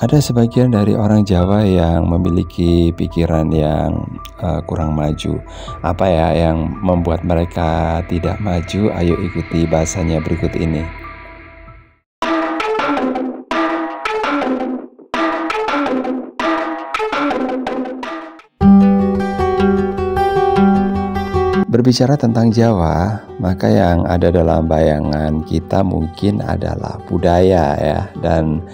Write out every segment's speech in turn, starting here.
Ada sebagian dari orang Jawa yang memiliki pikiran yang kurang maju. Apa ya yang membuat mereka tidak maju? Ayo ikuti bahasanya berikut ini. Berbicara tentang Jawa, maka yang ada dalam bayangan kita mungkin adalah budaya ya, dan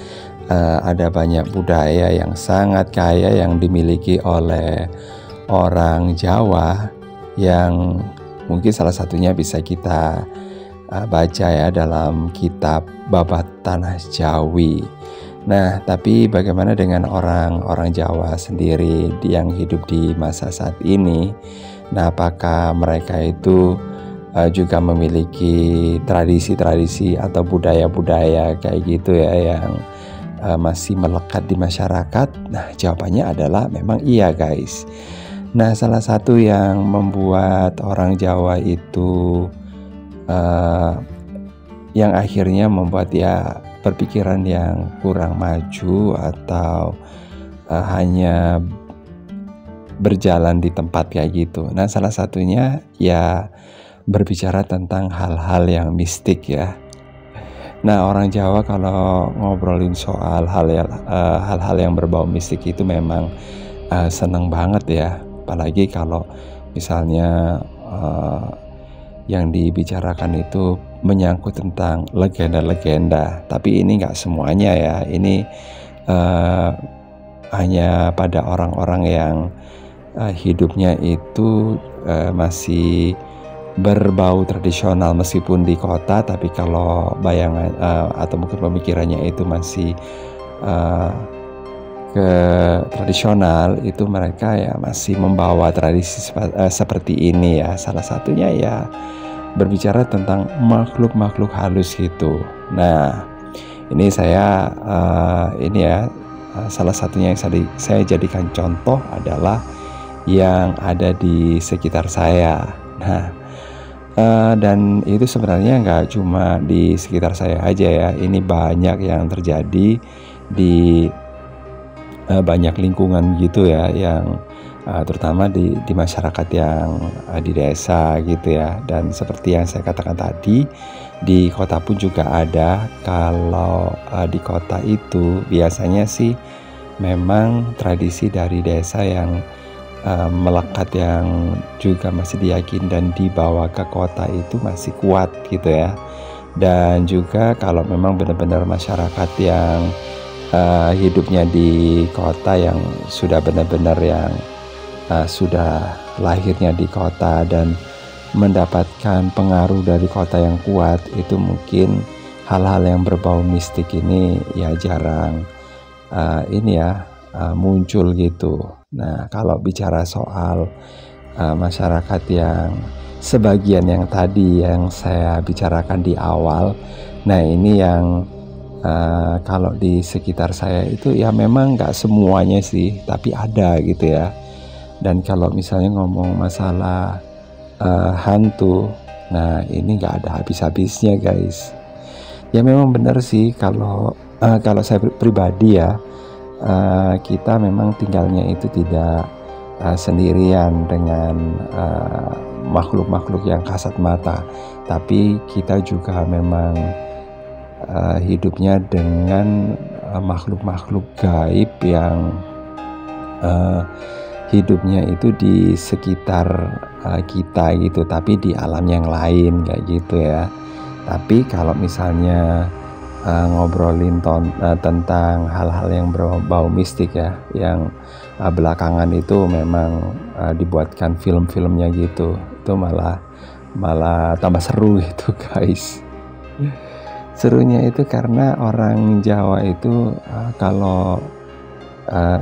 ada banyak budaya yang sangat kaya yang dimiliki oleh orang Jawa, yang mungkin salah satunya bisa kita baca ya dalam kitab Babat Tanah Jawi. Nah, tapi bagaimana dengan orang-orang Jawa sendiri yang hidup di masa saat ini? Nah, apakah mereka itu juga memiliki tradisi-tradisi atau budaya-budaya kayak gitu ya yang masih melekat di masyarakat? Nah, jawabannya adalah memang iya, guys. Nah, salah satu yang membuat orang Jawa itu yang akhirnya membuat dia berpikiran yang kurang maju atau hanya berjalan di tempat kayak gitu. Nah, salah satunya ya berbicara tentang hal-hal yang mistik ya. Nah, orang Jawa kalau ngobrolin soal hal-hal yang berbau mistik itu memang seneng banget ya. Apalagi kalau misalnya yang dibicarakan itu menyangkut tentang legenda-legenda. Tapi ini nggak semuanya ya. Ini hanya pada orang-orang yang hidupnya itu masih berbau tradisional meskipun di kota, tapi kalau bayangan atau mungkin pemikirannya itu masih ke tradisional, itu mereka ya masih membawa tradisi seperti ini ya. Salah satunya ya berbicara tentang makhluk-makhluk halus gitu. Nah, ini saya salah satunya yang saya jadikan contoh adalah yang ada di sekitar saya. Nah, dan itu sebenarnya nggak cuma di sekitar saya aja ya. Ini banyak yang terjadi di banyak lingkungan gitu ya, yang terutama di masyarakat yang di desa gitu ya. Dan seperti yang saya katakan tadi, di kota pun juga ada. Kalau di kota itu biasanya sih memang tradisi dari desa yang melekat, yang juga masih diyakini dan dibawa ke kota itu masih kuat gitu ya. Dan juga kalau memang benar-benar masyarakat yang hidupnya di kota, yang sudah benar-benar yang sudah lahirnya di kota dan mendapatkan pengaruh dari kota yang kuat, itu mungkin hal-hal yang berbau mistik ini ya jarang muncul gitu. Nah, kalau bicara soal masyarakat yang sebagian yang tadi yang saya bicarakan di awal, nah ini yang kalau di sekitar saya itu ya memang nggak semuanya sih, tapi ada gitu ya. Dan kalau misalnya ngomong masalah hantu, nah ini nggak ada habis-habisnya, guys. Ya memang benar sih, kalau saya pribadi ya, kita memang tinggalnya itu tidak sendirian dengan makhluk-makhluk yang kasat mata, tapi kita juga memang hidupnya dengan makhluk-makhluk gaib yang hidupnya itu di sekitar kita gitu, tapi di alam yang lain kayak gitu ya. Tapi kalau misalnya ngobrolin tentang hal-hal yang berbau mistik ya, yang belakangan itu memang dibuatkan film-filmnya gitu, itu malah tambah seru gitu, guys. Serunya itu karena orang Jawa itu kalau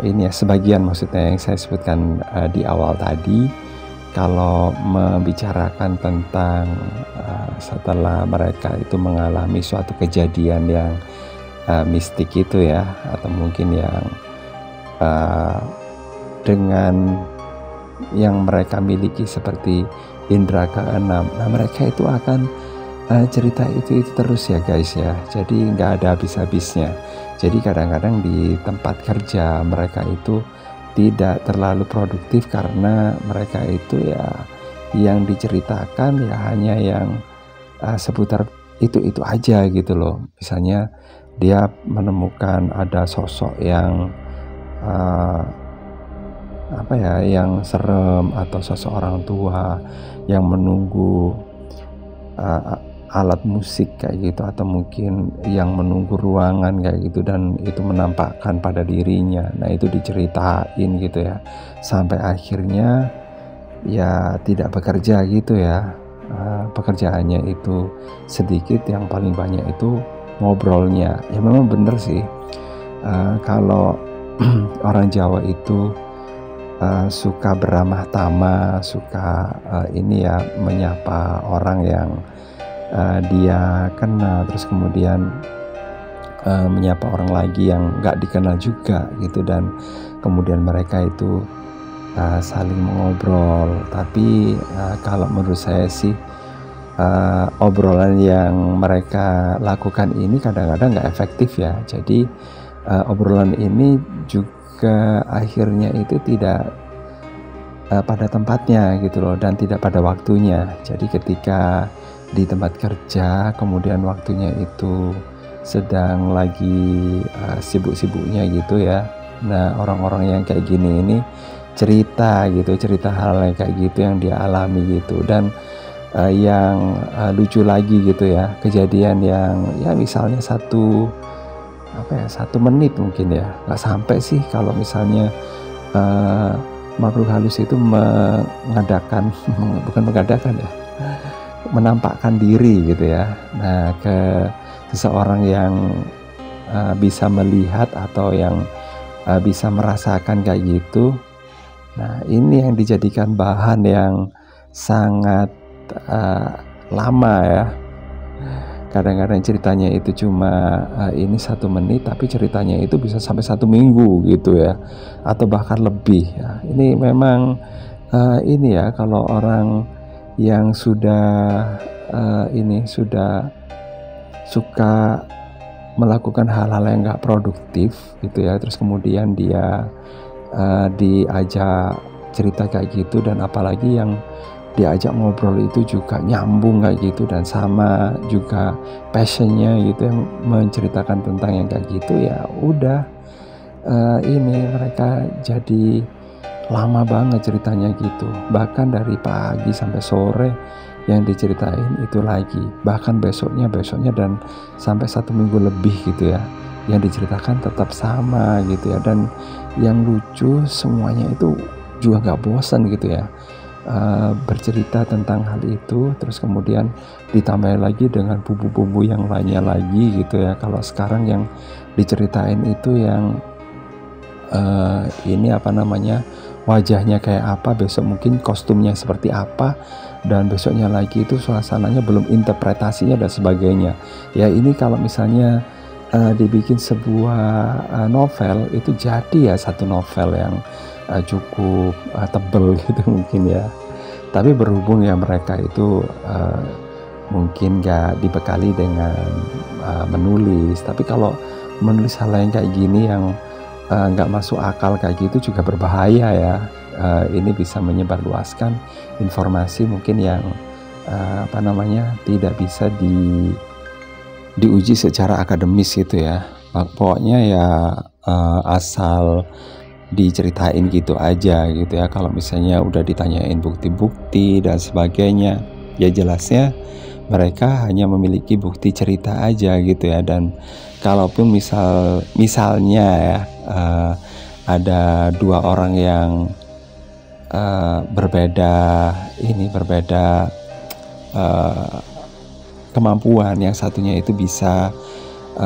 ini ya, sebagian maksudnya yang saya sebutkan di awal tadi, kalau membicarakan tentang setelah mereka itu mengalami suatu kejadian yang mistik itu ya, atau mungkin yang dengan yang mereka miliki seperti indera keenam, nah mereka itu akan cerita itu terus ya guys ya, jadi nggak ada habis-habisnya. Jadi kadang-kadang di tempat kerja mereka itu tidak terlalu produktif karena mereka itu ya yang diceritakan ya hanya yang seputar itu aja gitu loh. Misalnya dia menemukan ada sosok yang yang serem, atau seseorang tua yang menunggu alat musik kayak gitu, atau mungkin yang menunggu ruangan kayak gitu, dan itu menampakkan pada dirinya. Nah itu diceritain gitu ya, sampai akhirnya ya tidak bekerja gitu ya. Pekerjaannya itu sedikit, yang paling banyak itu ngobrolnya. Ya memang bener sih, kalau orang Jawa itu suka beramah tamah, suka menyapa orang yang dia kenal, terus kemudian menyapa orang lagi yang nggak dikenal juga gitu, dan kemudian mereka itu saling mengobrol. Tapi kalau menurut saya sih obrolan yang mereka lakukan ini kadang-kadang nggak efektif ya. Jadi obrolan ini juga akhirnya itu tidak pada tempatnya gitu loh, dan tidak pada waktunya. Jadi ketika di tempat kerja kemudian waktunya itu sedang lagi sibuk-sibuknya gitu ya, nah orang-orang yang kayak gini ini cerita hal yang kayak gitu yang dia alami gitu. Dan yang lucu lagi gitu ya, kejadian yang ya misalnya satu menit mungkin ya, nggak sampai sih kalau misalnya makhluk halus itu menampakkan diri gitu ya. Nah ke seseorang yang bisa melihat atau yang bisa merasakan kayak gitu. Nah ini yang dijadikan bahan yang sangat lama ya. Kadang-kadang ceritanya itu cuma ini 1 menit, tapi ceritanya itu bisa sampai 1 minggu gitu ya, atau bahkan lebih ya. Ini memang ini ya, kalau orang yang sudah suka melakukan hal-hal yang nggak produktif gitu ya, terus kemudian dia diajak cerita kayak gitu, dan apalagi yang diajak ngobrol itu juga nyambung kayak gitu, dan sama juga passionnya gitu, yang menceritakan tentang yang kayak gitu, ya udah ini mereka jadi lama banget ceritanya gitu, bahkan dari pagi sampai sore yang diceritain itu lagi, bahkan besoknya dan sampai 1 minggu lebih gitu ya, yang diceritakan tetap sama gitu ya. Dan yang lucu semuanya itu juga nggak bosan gitu ya, bercerita tentang hal itu, terus kemudian ditambah lagi dengan bumbu-bumbu yang lainnya lagi gitu ya. Kalau sekarang yang diceritain itu yang wajahnya kayak apa, besok mungkin kostumnya seperti apa, dan besoknya lagi itu suasananya, belum interpretasinya dan sebagainya. Ya ini kalau misalnya dibikin sebuah novel, itu jadi ya satu novel yang cukup tebel gitu mungkin ya. Tapi berhubung ya mereka itu mungkin gak dibekali dengan menulis, tapi kalau menulis hal yang kayak gini yang nggak masuk akal kayak gitu juga berbahaya ya. Ini bisa menyebarluaskan informasi mungkin yang tidak bisa diuji secara akademis gitu ya. Pokoknya ya asal diceritain gitu aja gitu ya. Kalau misalnya udah ditanyain bukti-bukti dan sebagainya, ya jelasnya mereka hanya memiliki bukti cerita aja gitu ya. Dan kalaupun misalnya ya ada 2 orang yang berbeda kemampuan, yang satunya itu bisa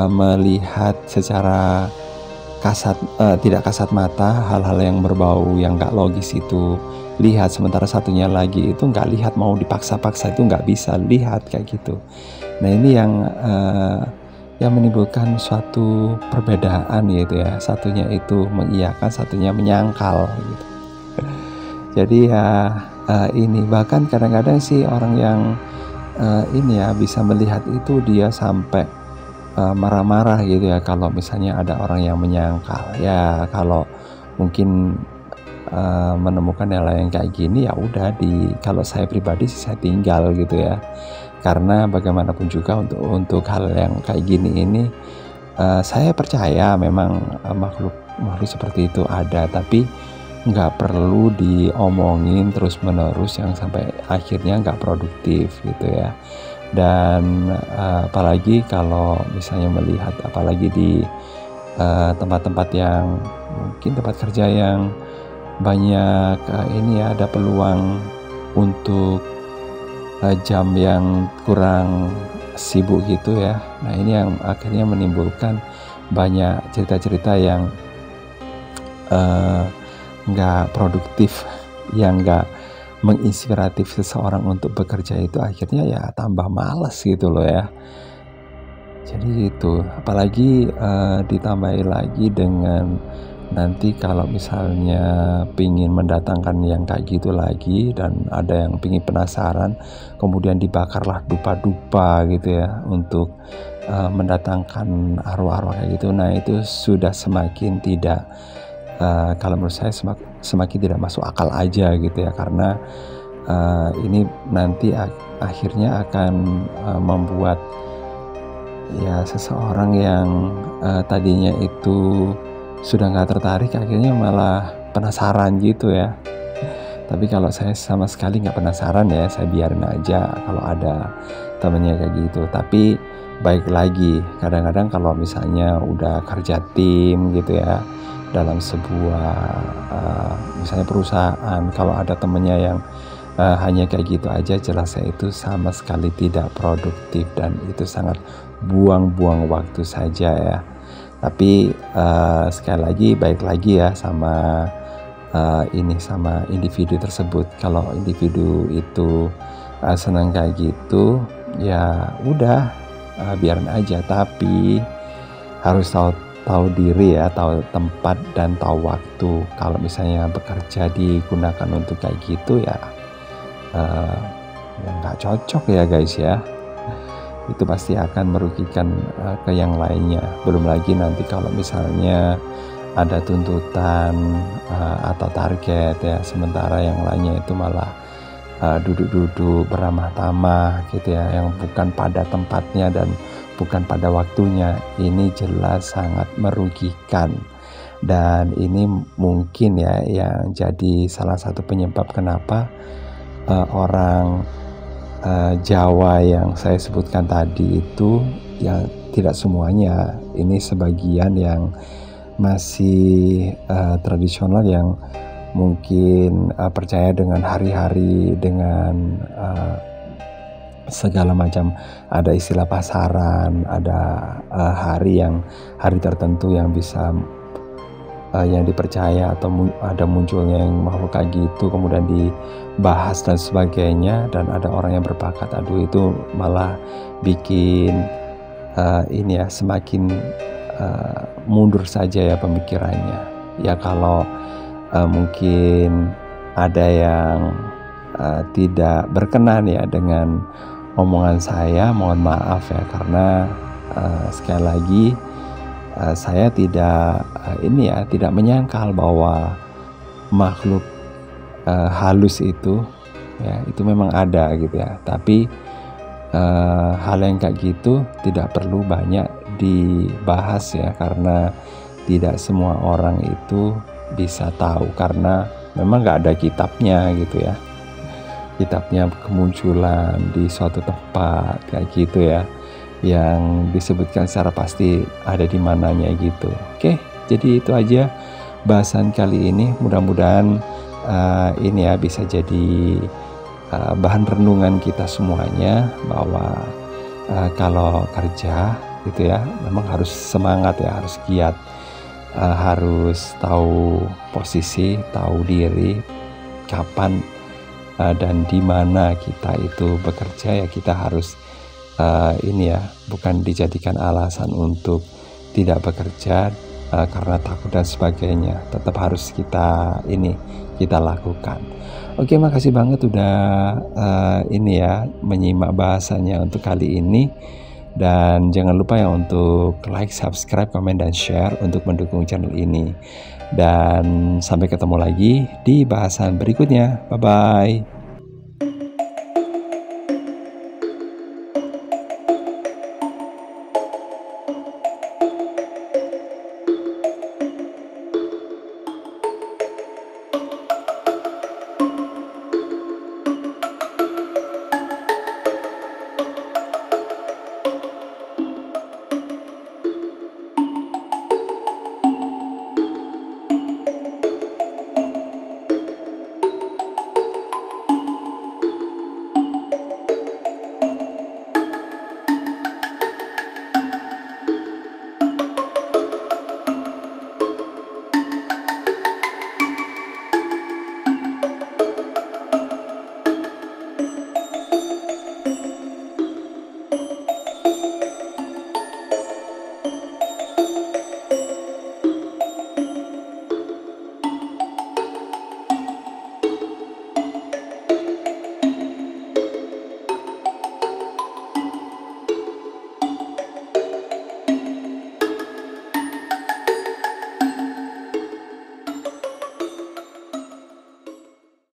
melihat secara tidak kasat mata hal-hal yang berbau yang nggak logis itu lihat, sementara satunya lagi itu nggak lihat, mau dipaksa-paksa itu nggak bisa lihat kayak gitu. Nah ini yang menimbulkan suatu perbedaan gitu ya, satunya itu mengiyakan, satunya menyangkal gitu. Jadi ya ini bahkan kadang-kadang sih orang yang ini ya, bisa melihat itu dia sampai marah-marah gitu ya kalau misalnya ada orang yang menyangkal. Ya kalau mungkin menemukan hal yang kayak gini, ya udah, kalau saya pribadi sih saya tinggal gitu ya. Karena bagaimanapun juga untuk hal yang kayak gini ini, saya percaya memang makhluk seperti itu ada, tapi nggak perlu diomongin terus-menerus yang sampai akhirnya nggak produktif gitu ya. Dan apalagi kalau misalnya melihat, apalagi di tempat-tempat yang mungkin tempat kerja yang banyak ini ya, ada peluang untuk jam yang kurang sibuk gitu ya. Nah ini yang akhirnya menimbulkan banyak cerita-cerita yang nggak produktif, yang nggak menginspiratif seseorang untuk bekerja, itu akhirnya ya tambah males gitu loh ya. Jadi itu, apalagi ditambahi lagi dengan nanti kalau misalnya pingin mendatangkan yang kayak gitu lagi, dan ada yang pingin penasaran, kemudian dibakarlah dupa-dupa gitu ya untuk mendatangkan arwah-arwah kayak gitu. Nah itu sudah semakin tidak, kalau menurut saya semakin tidak masuk akal aja gitu ya, karena ini nanti akhirnya akan membuat ya seseorang yang tadinya itu sudah nggak tertarik, akhirnya malah penasaran gitu ya. Tapi kalau saya sama sekali nggak penasaran ya, saya biarin aja kalau ada temennya kayak gitu. Tapi baik lagi, kadang-kadang kalau misalnya udah kerja tim gitu ya, dalam sebuah misalnya perusahaan, kalau ada temennya yang hanya kayak gitu aja, jelas saya itu sama sekali tidak produktif dan itu sangat buang-buang waktu saja ya. Tapi sekali lagi, baik lagi ya sama sama individu tersebut. Kalau individu itu senang kayak gitu, ya udah, biarin aja. Tapi harus tahu diri ya, tahu tempat dan tahu waktu. Kalau misalnya bekerja digunakan untuk kayak gitu ya, ya nggak cocok ya guys ya. Itu pasti akan merugikan ke yang lainnya. Belum lagi nanti kalau misalnya ada tuntutan atau target ya, sementara yang lainnya itu malah duduk-duduk beramah tamah gitu ya, yang bukan pada tempatnya dan bukan pada waktunya. Ini jelas sangat merugikan, dan ini mungkin ya yang jadi salah satu penyebab kenapa orang Jawa yang saya sebutkan tadi itu, ya tidak semuanya, ini sebagian yang masih tradisional, yang mungkin percaya dengan hari-hari, dengan segala macam, ada istilah pasaran, ada hari tertentu yang bisa yang dipercaya, atau ada munculnya yang makhluk kayak gitu, kemudian dibahas dan sebagainya, dan ada orang yang berbakat, aduh itu malah bikin ini ya, semakin mundur saja ya pemikirannya. Ya kalau mungkin ada yang tidak berkenan ya dengan omongan saya, mohon maaf ya, karena sekali lagi saya tidak tidak menyangkal bahwa makhluk halus itu ya, itu memang ada gitu ya. Tapi hal yang kayak gitu tidak perlu banyak dibahas ya, karena tidak semua orang itu bisa tahu, karena memang nggak ada kitabnya gitu ya, kitabnya kemunculan di suatu tempat kayak gitu ya, yang disebutkan secara pasti ada di mananya gitu. Oke, jadi itu aja bahasan kali ini. Mudah-mudahan ini ya bisa jadi bahan renungan kita semuanya, bahwa kalau kerja gitu ya, memang harus semangat ya, harus giat, harus tahu posisi, tahu diri, kapan dan di mana kita itu bekerja ya. Kita harus bukan dijadikan alasan untuk tidak bekerja, karena takut dan sebagainya. Tetap harus kita lakukan. Oke, makasih banget udah ini ya, menyimak bahasanya untuk kali ini. Dan jangan lupa ya untuk like, subscribe, komen, dan share untuk mendukung channel ini. Dan sampai ketemu lagi di bahasan berikutnya. Bye-bye.